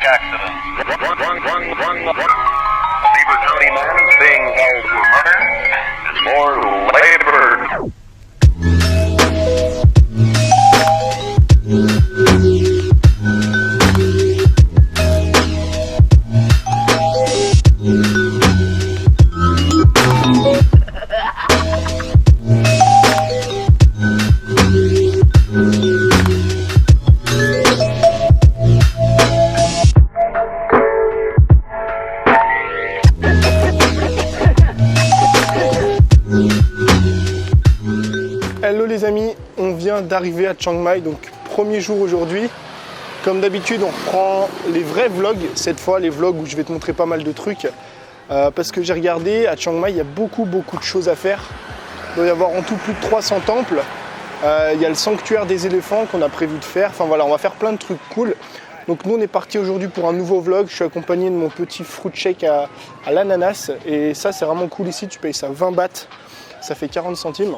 accident. Beaver County man is being held for murder and more labor. Hello les amis, on vient d'arriver à Chiang Mai, donc premier jour aujourd'hui. Comme d'habitude, on reprend les vrais vlogs, cette fois les vlogs où je vais te montrer pas mal de trucs. Parce que j'ai regardé, à Chiang Mai, il y a beaucoup de choses à faire. Il doit y avoir en tout plus de 300 temples. Il y a le sanctuaire des éléphants qu'on a prévu de faire. Enfin voilà, on va faire plein de trucs cool. Donc nous on est parti aujourd'hui pour un nouveau vlog. Je suis accompagné de mon petit fruit shake à l'ananas. Et ça c'est vraiment cool ici, tu payes ça 20 bahts. Ça fait 40 centimes.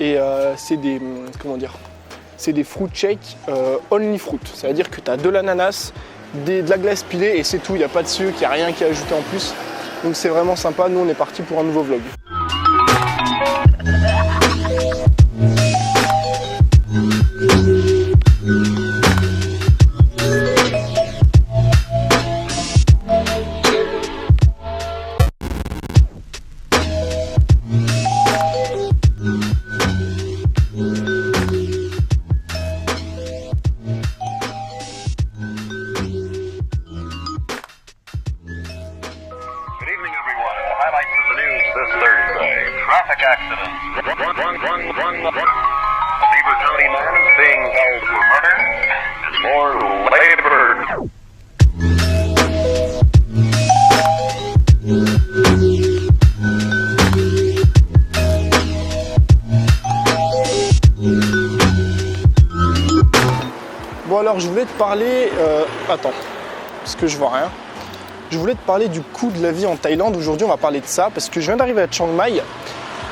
Et c'est des, comment dire, c'est des fruit shakes only fruit. Ça veut dire que tu as de l'ananas, de la glace pilée et c'est tout. Il n'y a pas de sucre, il n'y a rien qui est ajouté en plus. Donc c'est vraiment sympa. Nous on est parti pour un nouveau vlog. Traffic accident. Beaver County man is being held for murder and more labor. Bon alors je voulais te parler, attends, parce que je vois rien. Je voulais te parler du coût de la vie en Thaïlande. Aujourd'hui on va parler de ça parce que je viens d'arriver à Chiang Mai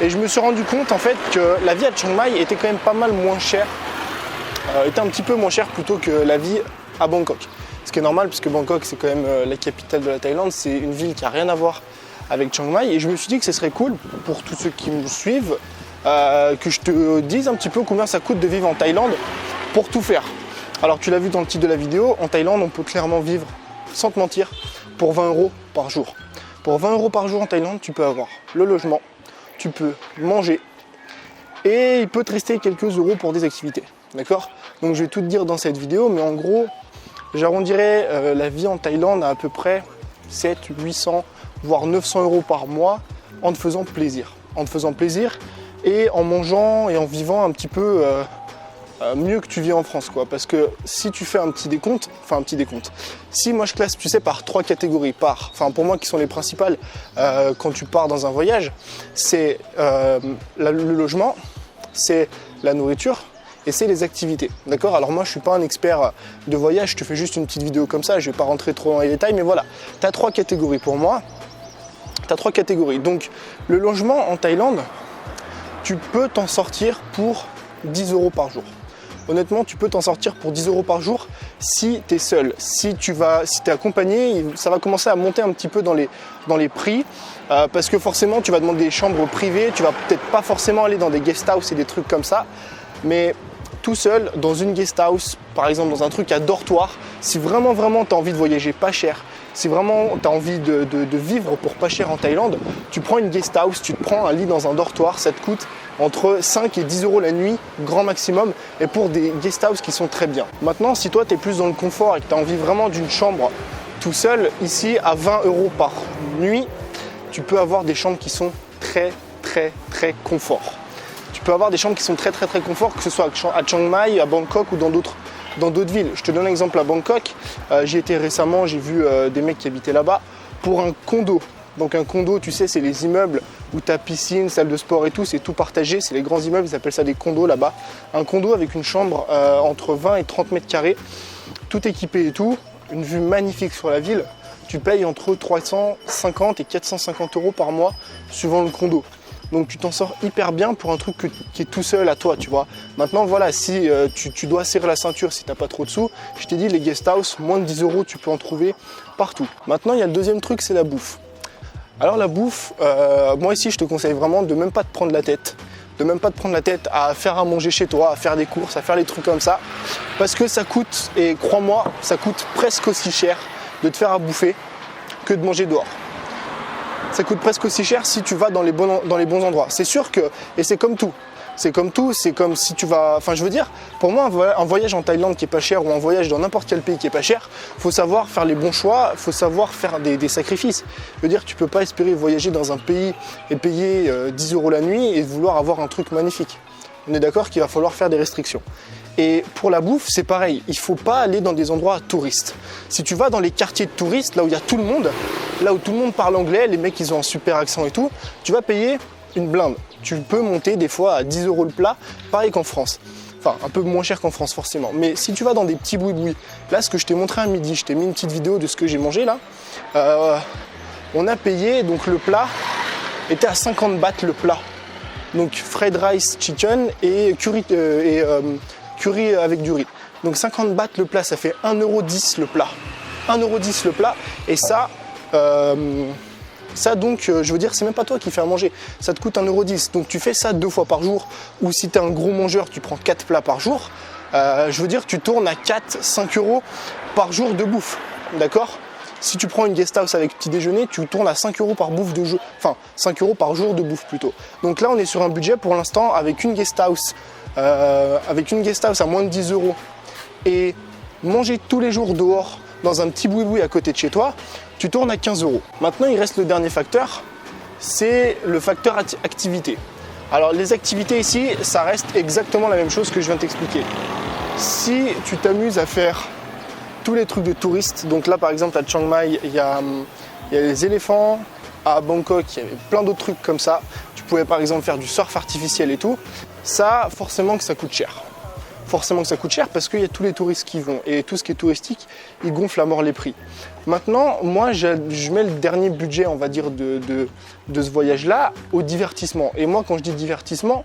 et je me suis rendu compte en fait que la vie à Chiang Mai était quand même pas mal moins chère, était un petit peu moins chère plutôt que la vie à Bangkok. Ce qui est normal parce que Bangkok c'est quand même la capitale de la Thaïlande, c'est une ville qui n'a rien à voir avec Chiang Mai et je me suis dit que ce serait cool pour tous ceux qui me suivent que je te dise un petit peu combien ça coûte de vivre en Thaïlande pour tout faire. Alors tu l'as vu dans le titre de la vidéo, en Thaïlande on peut clairement vivre, sans te mentir, pour 20 € par jour. Pour 20 € par jour en Thaïlande, tu peux avoir le logement, tu peux manger et il peut te rester quelques euros pour des activités. D'accord ? Donc je vais tout te dire dans cette vidéo, mais en gros, j'arrondirais la vie en Thaïlande à peu près 700, 800, voire 900 € par mois en te faisant plaisir. En te faisant plaisir et en mangeant et en vivant un petit peu mieux que tu vis en France, quoi. Parce que si tu fais un petit décompte, si moi je classe, tu sais, par 3 catégories, pour moi qui sont les principales quand tu pars dans un voyage, c'est le logement, c'est la nourriture et c'est les activités, d'accord? Alors moi je suis pas un expert de voyage, je te fais juste une petite vidéo comme ça, je vais pas rentrer trop dans les détails, mais voilà, tu as 3 catégories pour moi, tu as 3 catégories. Donc le logement en Thaïlande, tu peux t'en sortir pour 10 € par jour. Honnêtement, tu peux t'en sortir pour 10 € par jour si tu es seul. Si tu es accompagné, ça va commencer à monter un petit peu dans les prix parce que forcément, tu vas demander des chambres privées. Tu vas peut-être pas forcément aller dans des guest house et des trucs comme ça. Mais tout seul, dans une guest house, par exemple, dans un truc à dortoir, si vraiment tu as envie de voyager pas cher, si vraiment tu as envie de vivre pour pas cher en Thaïlande, tu prends une guest house, tu te prends un lit dans un dortoir, ça te coûte entre 5 et 10 € la nuit, grand maximum, et pour des guest house qui sont très bien. Maintenant, si toi tu es plus dans le confort et que tu as envie vraiment d'une chambre tout seul, ici à 20 € par nuit, tu peux avoir des chambres qui sont très confort. Tu peux avoir des chambres qui sont très confort, que ce soit à Chiang Mai, à Bangkok ou dans d'autres villes. Je te donne un exemple à Bangkok. J'y étais récemment, j'ai vu des mecs qui habitaient là-bas pour un condo. Donc un condo, tu sais, c'est les immeubles où tu as piscine, salle de sport et tout, c'est tout partagé, c'est les grands immeubles, ils appellent ça des condos là-bas. Un condo avec une chambre entre 20 et 30 mètres carrés, tout équipé et tout, une vue magnifique sur la ville. Tu payes entre 350 et 450 € par mois suivant le condo. Donc tu t'en sors hyper bien pour un truc qui est tout seul à toi, tu vois. Maintenant voilà, si tu dois serrer la ceinture si t'as pas trop de sous, je t'ai dit les guest house, moins de 10 €, tu peux en trouver partout. Maintenant il y a le deuxième truc, c'est la bouffe. Alors la bouffe, moi ici je te conseille vraiment de même pas te prendre la tête. De même pas te prendre la tête à faire à manger chez toi, à faire des courses, à faire des trucs comme ça. Parce que ça coûte, et crois-moi, ça coûte presque aussi cher de te faire à bouffer que de manger dehors. Ça coûte presque aussi cher si tu vas dans les bons endroits. C'est sûr que, et c'est comme tout, c'est comme si tu vas, enfin je veux dire, pour moi un voyage en Thaïlande qui est pas cher ou un voyage dans n'importe quel pays qui est pas cher, faut savoir faire les bons choix, faut savoir faire des sacrifices. Je veux dire, tu peux pas espérer voyager dans un pays et payer 10 € la nuit et vouloir avoir un truc magnifique. On est d'accord qu'il va falloir faire des restrictions. Et pour la bouffe, c'est pareil, il ne faut pas aller dans des endroits touristes. Si tu vas dans les quartiers de touristes, là où il y a tout le monde, là où tout le monde parle anglais, les mecs ils ont un super accent et tout, tu vas payer une blinde. Tu peux monter des fois à 10 € le plat, pareil qu'en France. Enfin, un peu moins cher qu'en France forcément. Mais si tu vas dans des petits boui-boui, là ce que je t'ai montré à midi, je t'ai mis une petite vidéo de ce que j'ai mangé là, on a payé, donc le plat était à 50 bahts le plat. Donc fried rice chicken et curry avec du riz. Donc 50 bahts le plat, ça fait 1,10 € le plat. 1,10 € le plat. Et ça, donc, je veux dire, c'est même pas toi qui fais à manger. Ça te coûte 1,10 €. Donc tu fais ça 2 fois par jour. Ou si tu es un gros mangeur, tu prends 4 plats par jour. Je veux dire, tu tournes à 4-5 € par jour de bouffe. D'accord ? Si tu prends une guest house avec petit déjeuner, tu tournes à 5 € par bouffe de jour. Enfin, 5 € par jour de bouffe plutôt. Donc là, on est sur un budget pour l'instant avec une guest house. À moins de 10 € et manger tous les jours dehors dans un petit boui-boui à côté de chez toi, tu tournes à 15 €. Maintenant, il reste le dernier facteur, c'est le facteur activité. Alors, les activités ici, ça reste exactement la même chose que je viens de t'expliquer. Si tu t'amuses à faire tous les trucs de touristes, donc là, par exemple, à Chiang Mai, il y a les éléphants, à Bangkok, il y avait plein d'autres trucs comme ça. Tu pouvais, par exemple, faire du surf artificiel et tout. Ça, forcément que ça coûte cher. Forcément que ça coûte cher parce qu'il y a tous les touristes qui vont. Et tout ce qui est touristique, ils gonflent à mort les prix. Maintenant, moi, je mets le dernier budget, on va dire, de ce voyage-là au divertissement. Et moi, quand je dis divertissement,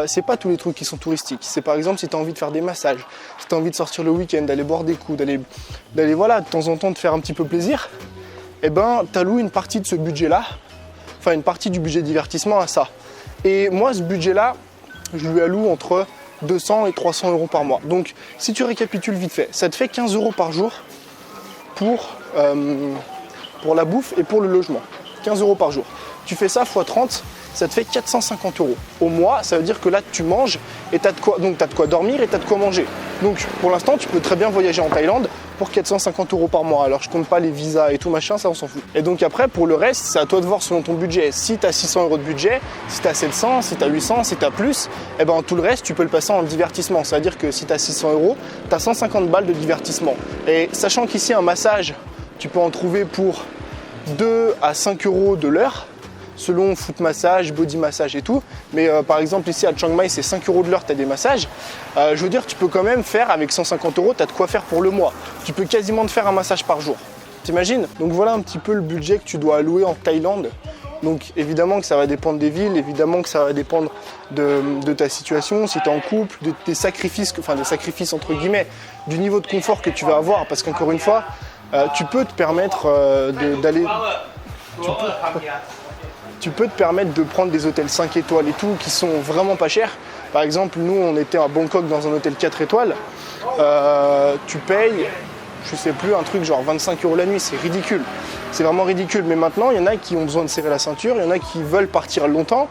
c'est pas tous les trucs qui sont touristiques. C'est par exemple si tu as envie de faire des massages, si tu as envie de sortir le week-end, d'aller boire des coups, d'aller voilà, de temps en temps te faire un petit peu plaisir, eh ben, tu alloues une partie de ce budget-là, enfin une partie du budget divertissement à ça. Et moi, ce budget-là, je lui alloue entre 200 et 300 € par mois. Donc, si tu récapitules vite fait, ça te fait 15 € par jour pour la bouffe et pour le logement. 15 € par jour. Tu fais ça x 30, ça te fait 450 € au mois. Ça veut dire que là, tu manges et tu as de quoi dormir et tu as de quoi manger. Donc, pour l'instant, tu peux très bien voyager en Thaïlande pour 450 € par mois. Alors, je compte pas les visas et tout machin, ça, on s'en fout. Et donc, après, pour le reste, c'est à toi de voir selon ton budget. Si tu as 600 € de budget, si tu as 700, si tu as 800, si tu as plus, eh ben, tout le reste, tu peux le passer en divertissement. Ça veut dire que si tu as 600 €, tu as 150 balles de divertissement. Et sachant qu'ici, un massage, tu peux en trouver pour 2 à 5 € de l'heure, selon foot massage, body massage et tout. Mais par exemple ici à Chiang Mai, c'est 5 € de l'heure, tu as des massages. Je veux dire, tu peux quand même faire avec 150 €, tu as de quoi faire pour le mois. Tu peux quasiment te faire un massage par jour. T'imagines ? Donc voilà un petit peu le budget que tu dois allouer en Thaïlande. Donc évidemment que ça va dépendre des villes, évidemment que ça va dépendre de ta situation, si tu es en couple, de tes sacrifices, enfin des sacrifices entre guillemets, du niveau de confort que tu vas avoir. Parce qu'encore une fois, tu peux te permettre d'aller... Tu peux te permettre de prendre des hôtels 5 étoiles et tout qui sont vraiment pas chers. Par exemple, nous on était à Bangkok dans un hôtel 4 étoiles. Tu payes, je sais plus, un truc genre 25 € la nuit, c'est ridicule. C'est vraiment ridicule. Mais maintenant, il y en a qui ont besoin de serrer la ceinture, il y en a qui veulent partir longtemps.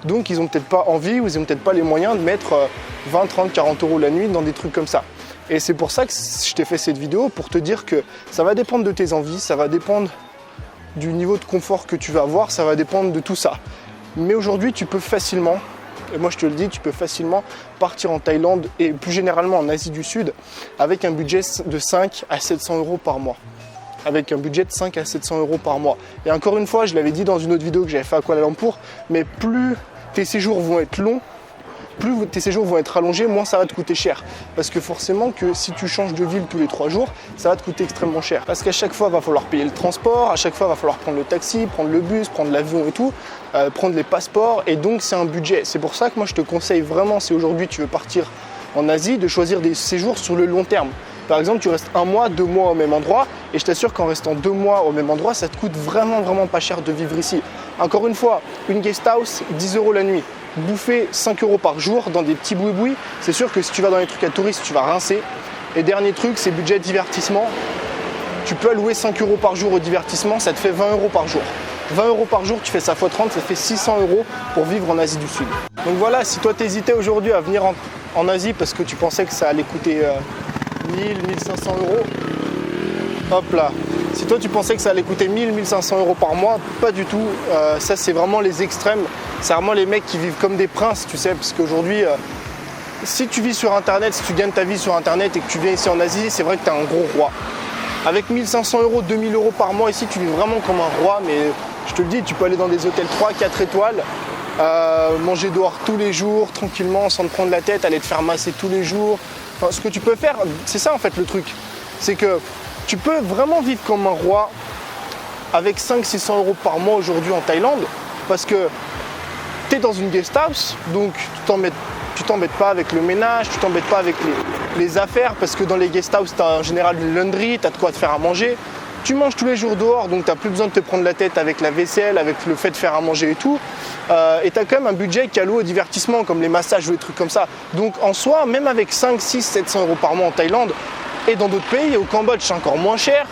Donc ils n'ont peut-être pas envie ou ils n'ont peut-être pas les moyens de mettre 20, 30, 40 € la nuit dans des trucs comme ça. Et c'est pour ça que je t'ai fait cette vidéo, pour te dire que ça va dépendre de tes envies, ça va dépendre du niveau de confort que tu vas avoir, ça va dépendre de tout ça. Mais aujourd'hui, tu peux facilement, et moi je te le dis, tu peux facilement partir en Thaïlande et plus généralement en Asie du Sud avec un budget de 5 à 700 € par mois. Avec un budget de 5 à 700 € par mois. Et encore une fois, je l'avais dit dans une autre vidéo que j'avais fait à Kuala Lumpur, mais plus tes séjours vont être longs, plus tes séjours vont être allongés, moins ça va te coûter cher. Parce que forcément que si tu changes de ville tous les 3 jours, ça va te coûter extrêmement cher. Parce qu'à chaque fois, il va falloir payer le transport, à chaque fois, il va falloir prendre le taxi, prendre le bus, prendre l'avion et tout, prendre les passeports, et donc c'est un budget. C'est pour ça que moi je te conseille vraiment, si aujourd'hui tu veux partir en Asie, de choisir des séjours sur le long terme. Par exemple, tu restes 1 mois, 2 mois au même endroit, et je t'assure qu'en restant 2 mois au même endroit, ça te coûte vraiment pas cher de vivre ici. Encore une fois, une guest house, 10 € la nuit. Bouffer 5 € par jour dans des petits boui-boui, c'est sûr que si tu vas dans les trucs à touristes, tu vas rincer. Et dernier truc, c'est budget divertissement. Tu peux allouer 5 € par jour au divertissement, ça te fait 20 € par jour. 20 € par jour, tu fais ça x 30, ça fait 600 € pour vivre en Asie du Sud. Donc voilà, si toi t'hésitais aujourd'hui à venir en Asie parce que tu pensais que ça allait coûter 1000, 1500 €, hop là. Si toi tu pensais que ça allait coûter 1000, 1500 € par mois, pas du tout. Ça c'est vraiment les extrêmes. C'est vraiment les mecs qui vivent comme des princes, tu sais, parce qu'aujourd'hui, si tu vis sur Internet, si tu gagnes ta vie sur Internet et que tu viens ici en Asie, c'est vrai que tu es un gros roi. Avec 1500 €, 2000 € par mois ici, tu vis vraiment comme un roi, mais je te le dis, tu peux aller dans des hôtels 3, 4 étoiles, manger dehors tous les jours, tranquillement, sans te prendre la tête, aller te faire masser tous les jours. Enfin, ce que tu peux faire, c'est ça en fait le truc, c'est que tu peux vraiment vivre comme un roi avec 500-600 € par mois aujourd'hui en Thaïlande, parce que tu es dans une guest house, donc tu t'embêtes pas avec le ménage, tu t'embêtes pas avec les affaires, parce que dans les guest house, tu as en général une laundry, tu as de quoi te faire à manger. Tu manges tous les jours dehors, donc tu n'as plus besoin de te prendre la tête avec la vaisselle, avec le fait de faire à manger et tout. Et tu as quand même un budget qui est alloué au divertissement, comme les massages ou des trucs comme ça. Donc en soi, même avec 5, 6, 700 € par mois en Thaïlande et dans d'autres pays, au Cambodge c'est encore moins cher.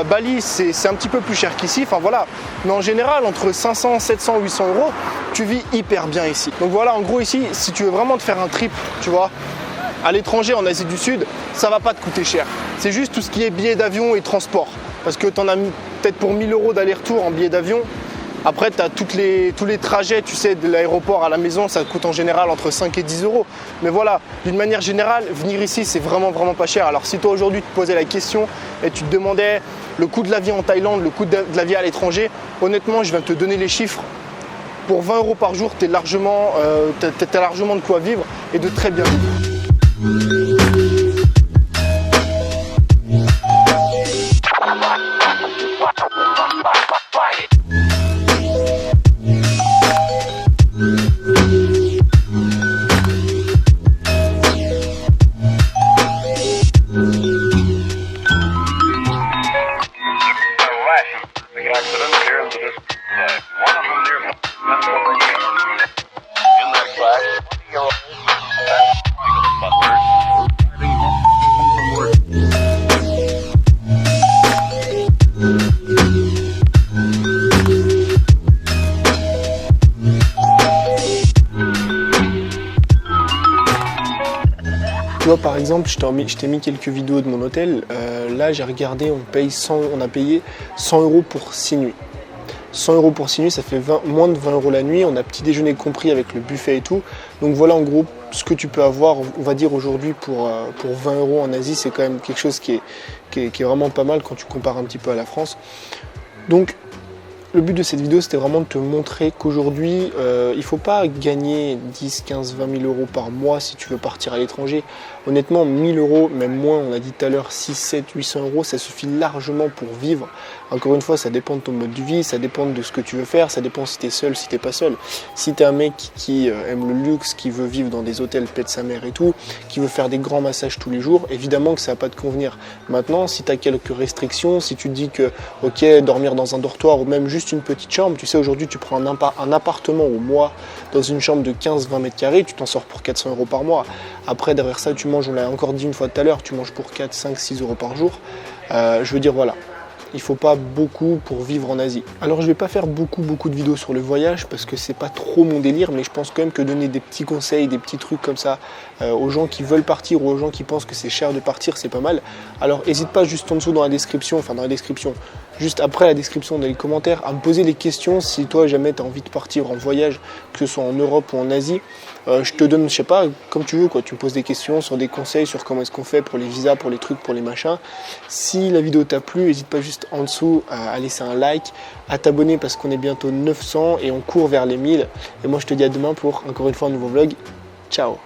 Bali c'est un petit peu plus cher qu'ici, enfin voilà. Mais en général, entre 500, 700, 800 €, tu vis hyper bien ici. Donc voilà, en gros ici, si tu veux vraiment te faire un trip, tu vois, à l'étranger, en Asie du Sud, ça va pas te coûter cher. C'est juste tout ce qui est billets d'avion et transport. Parce que tu en as peut-être pour 1000 € d'aller-retour en billets d'avion. Après, tu as tous les trajets, tu sais, de l'aéroport à la maison, ça coûte en général entre 5 et 10 €. Mais voilà, d'une manière générale, venir ici, c'est vraiment pas cher. Alors si toi aujourd'hui, tu te posais la question et tu te demandais le coût de la vie en Thaïlande, le coût de la vie à l'étranger, honnêtement, je viens de te donner les chiffres. Pour 20 € par jour, t'as largement de quoi vivre et de très bien vivre. Accident here into this one of them near Pennsylvania. In that crash, 20-year-old Michael Butler driving home from work. Tu vois, par exemple, je t'ai mis quelques vidéos de mon hôtel. Là, j'ai regardé, on a payé 100 € pour 6 nuits. 100 € pour 6 nuits, ça fait moins de 20 € la nuit. On a petit déjeuner compris avec le buffet et tout. Donc voilà, en gros, ce que tu peux avoir, on va dire aujourd'hui, pour 20 € en Asie, c'est quand même quelque chose qui est vraiment pas mal quand tu compares un petit peu à la France. Donc, le but de cette vidéo, c'était vraiment de te montrer qu'aujourd'hui, il ne faut pas gagner 10, 15, 20 000 € par mois si tu veux partir à l'étranger. Honnêtement, 1000 €, même moins, on a dit tout à l'heure 6, 7, 800 €, ça suffit largement pour vivre. Encore une fois, ça dépend de ton mode de vie, ça dépend de ce que tu veux faire, ça dépend si tu es seul, si tu n'es pas seul. Si tu es un mec qui aime le luxe, qui veut vivre dans des hôtels pète sa mère et tout, qui veut faire des grands massages tous les jours, évidemment que ça va pas te convenir. Maintenant, si tu as quelques restrictions, si tu te dis que, ok, dormir dans un dortoir ou même juste une petite chambre, tu sais, aujourd'hui, tu prends un appartement au mois dans une chambre de 15-20 mètres carrés, tu t'en sors pour 400 € par mois. Après, derrière ça, tu manges, on l'a encore dit une fois tout à l'heure, tu manges pour 4, 5, 6 € par jour. Je veux dire, voilà. Il ne faut pas beaucoup pour vivre en Asie. Alors je ne vais pas faire beaucoup de vidéos sur le voyage parce que c'est pas trop mon délire, mais je pense quand même que donner des petits conseils, des petits trucs comme ça aux gens qui veulent partir ou aux gens qui pensent que c'est cher de partir, c'est pas mal. Alors n'hésite pas juste en dessous dans la description, juste après la description dans les commentaires, à me poser des questions si toi jamais tu as envie de partir en voyage, que ce soit en Europe ou en Asie. Je te donne, je sais pas, comme tu veux, quoi. Tu me poses des questions sur des conseils sur comment est-ce qu'on fait pour les visas, pour les trucs, pour les machins. Si la vidéo t'a plu, n'hésite pas juste en dessous à laisser un like, à t'abonner parce qu'on est bientôt 900 et on court vers les 1000. Et moi je te dis à demain pour encore une fois un nouveau vlog. Ciao.